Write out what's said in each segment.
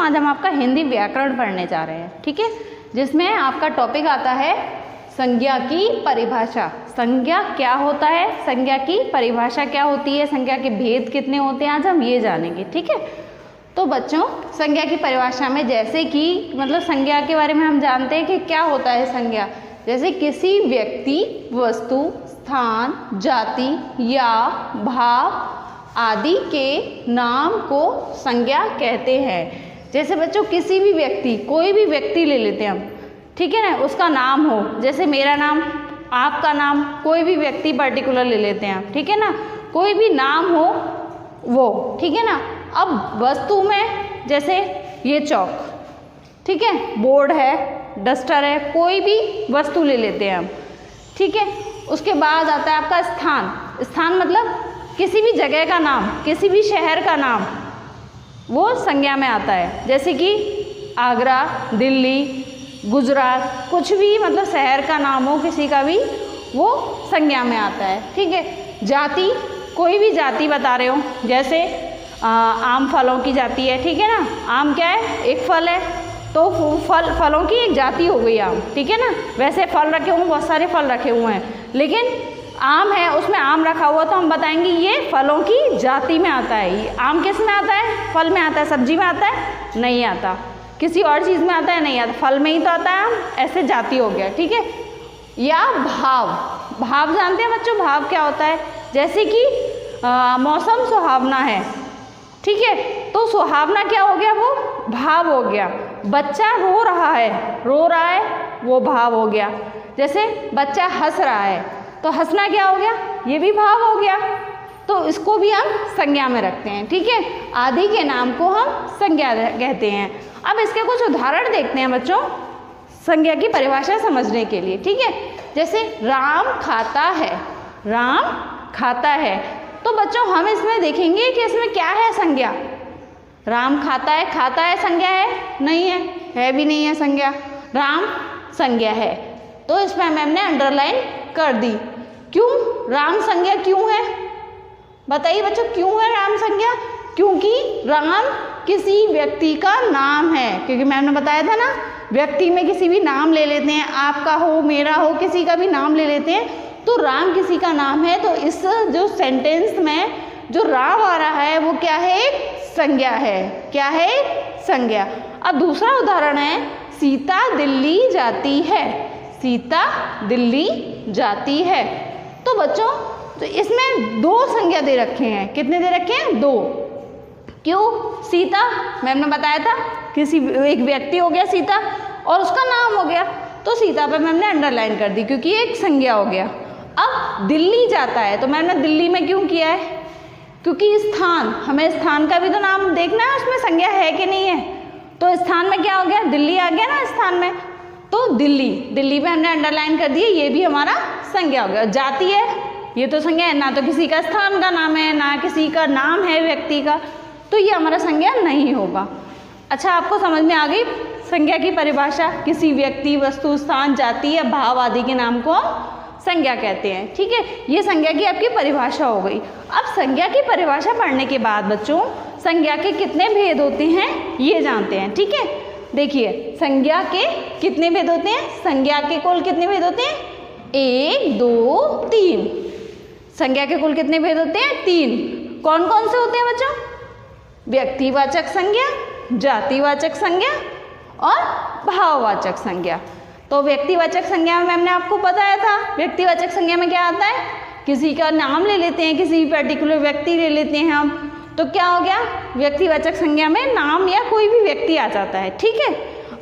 आज हम आपका हिंदी व्याकरण पढ़ने जा रहे हैं, ठीक है, जिसमें आपका टॉपिक आता है संज्ञा की परिभाषा। संज्ञा क्या होता है, संज्ञा की परिभाषा क्या होती है, संज्ञा के भेद कितने होते हैं, आज हम ये जानेंगे, ठीक है। तो बच्चों, संज्ञा की परिभाषा में जैसे कि मतलब संज्ञा के बारे में हम जानते हैं कि क्या होता है संज्ञा, जैसे किसी व्यक्ति, वस्तु, स्थान, जाति या भाव आदि के नाम को संज्ञा कहते हैं। जैसे बच्चों किसी भी व्यक्ति, कोई भी व्यक्ति ले लेते हैं हम, ठीक है ना, उसका नाम हो, जैसे मेरा नाम, आपका नाम, कोई भी व्यक्ति पर्टिकुलर ले लेते हैं हम, ठीक है ना, कोई भी नाम हो वो, ठीक है ना। अब वस्तु में जैसे ये चौक, ठीक है, बोर्ड है, डस्टर है, कोई भी वस्तु ले लेते हैं हम, ठीक है। उसके बाद आता है आपका स्थान। स्थान मतलब किसी भी जगह का नाम, किसी भी शहर का नाम, वो संज्ञा में आता है। जैसे कि आगरा, दिल्ली, गुजरात, कुछ भी मतलब शहर का नाम हो किसी का भी, वो संज्ञा में आता है, ठीक है। जाति, कोई भी जाति बता रहे हो, जैसे आम फलों की जाति है, ठीक है ना, आम क्या है, एक फल है, तो फलों की एक जाति हो गई आम, ठीक है ना। वैसे फल रखे हुए, बहुत सारे फल रखे हुए हैं, लेकिन आम है, उसमें आम रखा हुआ, तो हम बताएंगे ये फलों की जाति में आता है। ये आम किस में आता है, फल में आता है, सब्जी में आता है, नहीं आता, किसी और चीज़ में आता है, नहीं आता, फल में ही तो आता है आम, ऐसे जाति हो गया, ठीक है। या भाव, भाव जानते हैं बच्चों, भाव क्या होता है, जैसे कि मौसम सुहावना है, ठीक है, तो सुहावना क्या हो गया, वो भाव हो गया। बच्चा रो रहा है, वो भाव हो गया। जैसे बच्चा हंस रहा है, तो हंसना क्या हो गया, ये भी भाव हो गया, तो इसको भी हम संज्ञा में रखते हैं, ठीक है। आदि के नाम को हम संज्ञा कहते हैं। अब इसके कुछ उदाहरण देखते हैं बच्चों, संज्ञा की परिभाषा समझने के लिए, ठीक है। जैसे राम खाता है, राम खाता है, तो बच्चों हम इसमें देखेंगे कि इसमें क्या है संज्ञा। राम खाता है संज्ञा है, नहीं है भी नहीं है संज्ञा, राम संज्ञा है, तो इसमें मैंने अंडरलाइन कर दी। क्यों राम संज्ञा क्यों है, बताइए बच्चों, क्यों है राम संज्ञा? क्योंकि राम किसी व्यक्ति का नाम है, क्योंकि मैंने बताया था ना, व्यक्ति में किसी भी नाम ले लेते हैं, आपका हो, मेरा हो, किसी का भी नाम ले लेते हैं, तो राम किसी का नाम है, तो इस जो सेंटेंस में जो राम आ रहा है वो क्या है, एक संज्ञा है। क्या है, संज्ञा। अब दूसरा उदाहरण है, सीता दिल्ली जाती है, सीता दिल्ली जाती है, तो बच्चों तो इसमें दो संज्ञा दे रखे हैं, कितने दे रखे हैं, दो। क्यों, सीता मैम ने बताया था किसी एक व्यक्ति हो गया सीता, और उसका नाम हो गया, तो सीता पे मैम ने अंडरलाइन कर दी क्योंकि एक संज्ञा हो गया। अब दिल्ली जाता है, तो मैंने दिल्ली में क्यों किया है, क्योंकि स्थान, हमें स्थान का भी तो नाम देखना है, उसमें संज्ञा है कि नहीं है, तो स्थान में क्या हो गया, दिल्ली आ गया ना स्थान में, तो दिल्ली पे हमने अंडरलाइन कर दिया, ये भी हमारा संज्ञा हो गया। जाति है, ये तो संज्ञा है, ना तो किसी का स्थान का नाम है, ना किसी का नाम है व्यक्ति का, तो ये हमारा संज्ञा नहीं होगा। अच्छा, आपको समझ में आ गई संज्ञा की परिभाषा, किसी व्यक्ति, वस्तु, स्थान, जाति या भाव आदि के नाम को संज्ञा कहते हैं, ठीक है। ये संज्ञा की आपकी परिभाषा हो गई। अब संज्ञा की परिभाषा पढ़ने के बाद बच्चों संज्ञा के कितने भेद होते हैं ये जानते हैं, ठीक है। देखिए संज्ञा के कितने भेद होते हैं, संज्ञा के कुल कितने भेद होते हैं, 1 2 3। संज्ञा के कुल कितने भेद होते हैं, 3। कौन कौन से होते हैं बच्चों, व्यक्तिवाचक संज्ञा, जातिवाचक संज्ञा और भाववाचक संज्ञा। तो व्यक्तिवाचक संज्ञा में मैंने आपको बताया था, व्यक्तिवाचक संज्ञा में क्या आता है, किसी का नाम ले लेते हैं, किसी भी पर्टिकुलर व्यक्ति ले लेते हैं हम, तो क्या हो गया, व्यक्तिवाचक संज्ञा में नाम या कोई भी व्यक्ति आ जाता है, ठीक है।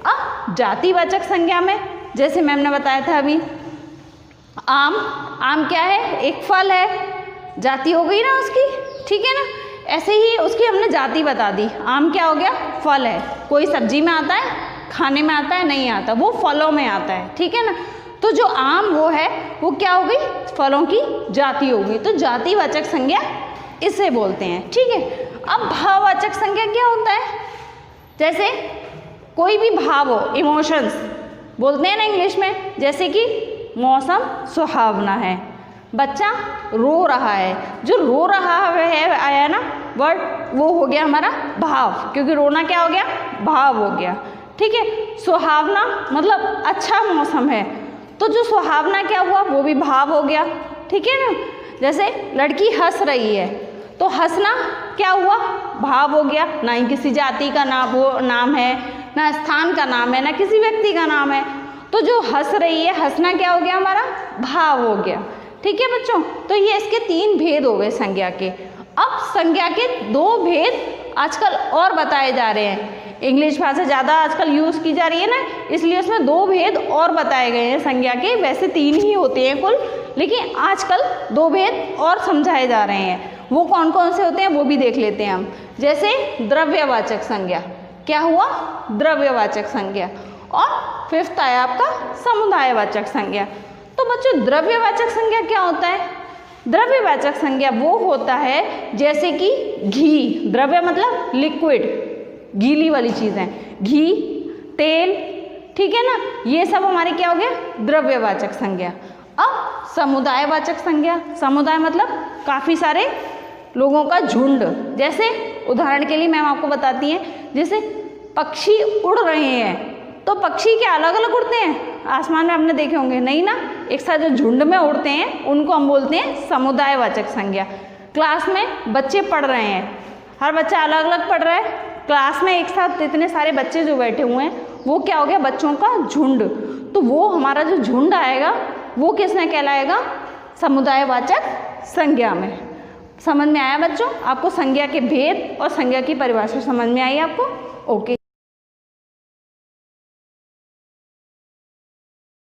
अब जातिवाचक संज्ञा में जैसे मैम ने बताया था अभी, आम क्या है, एक फल है, जाति हो गई ना उसकी, ठीक है ना। ऐसे ही उसकी हमने जाति बता दी, आम क्या हो गया, फल है, कोई सब्जी में आता है, खाने में आता है, नहीं आता, वो फलों में आता है, ठीक है ना। तो जो आम वो है, वो क्या हो गई, फलों की जाति हो गई, तो जातिवाचक संज्ञा इसे बोलते हैं, ठीक है। अब भाववाचक संज्ञा क्या होता है, जैसे कोई भी भाव हो, इमोशंस बोलते हैं ना इंग्लिश में, जैसे कि मौसम सुहावना है, बच्चा रो रहा है, जो रो रहा है आया ना, वर्ड वो हो गया हमारा भाव, क्योंकि रोना क्या हो गया, भाव हो गया। ठीक है, सुहावना मतलब अच्छा मौसम है, तो जो सुहावना क्या हुआ, वो भी भाव हो गया। ठीक है ना, जैसे लड़की हंस रही है, तो हंसना क्या हुआ, भाव हो गया। ना ही किसी जाति का नाम है, ना स्थान का नाम है, ना किसी व्यक्ति का नाम है, तो जो हंस रही है, हंसना क्या हो गया हमारा, भाव हो गया। ठीक है बच्चों, तो ये इसके 3 भेद हो गए संज्ञा के। अब संज्ञा के 2 भेद आजकल और बताए जा रहे हैं। इंग्लिश भाषा ज़्यादा आजकल यूज़ की जा रही है ना, इसलिए उसमें 2 भेद और बताए गए हैं संज्ञा के। वैसे 3 ही होते हैं कुल, लेकिन आजकल 2 भेद और समझाए जा रहे हैं। वो कौन कौन से होते हैं वो भी देख लेते हैं हम। जैसे द्रव्यवाचक संज्ञा, क्या हुआ, द्रव्यवाचक संज्ञा। और 5th आया आपका समुदायवाचक संज्ञा। तो बच्चों द्रव्यवाचक संज्ञा क्या होता है, द्रव्यवाचक संज्ञा वो होता है जैसे कि घी, द्रव्य मतलब लिक्विड, गीली वाली चीज़ें, घी, तेल, ठीक है ना, ये सब हमारे क्या हो गया, द्रव्यवाचक संज्ञा। अब समुदायवाचक संज्ञा, समुदाय मतलब काफ़ी सारे लोगों का झुंड। जैसे उदाहरण के लिए मैम आपको बताती हैं, जैसे पक्षी उड़ रहे हैं, तो पक्षी क्या अलग अलग उड़ते हैं आसमान में, आपने देखे होंगे, नहीं ना, एक साथ जो झुंड में उड़ते हैं उनको हम बोलते हैं समुदायवाचक संज्ञा। क्लास में बच्चे पढ़ रहे हैं, हर बच्चा अलग अलग पढ़ रहा है, क्लास में एक साथ इतने सारे बच्चे जो बैठे हुए हैं, वो क्या हो गया, बच्चों का झुंड। तो वो हमारा जो झुंड आएगा वो किसमें कहलाएगा, समुदायवाचक संज्ञा में। समझ में आया बच्चों, आपको संज्ञा के भेद और संज्ञा की परिभाषा समझ में आई आपको, ओके।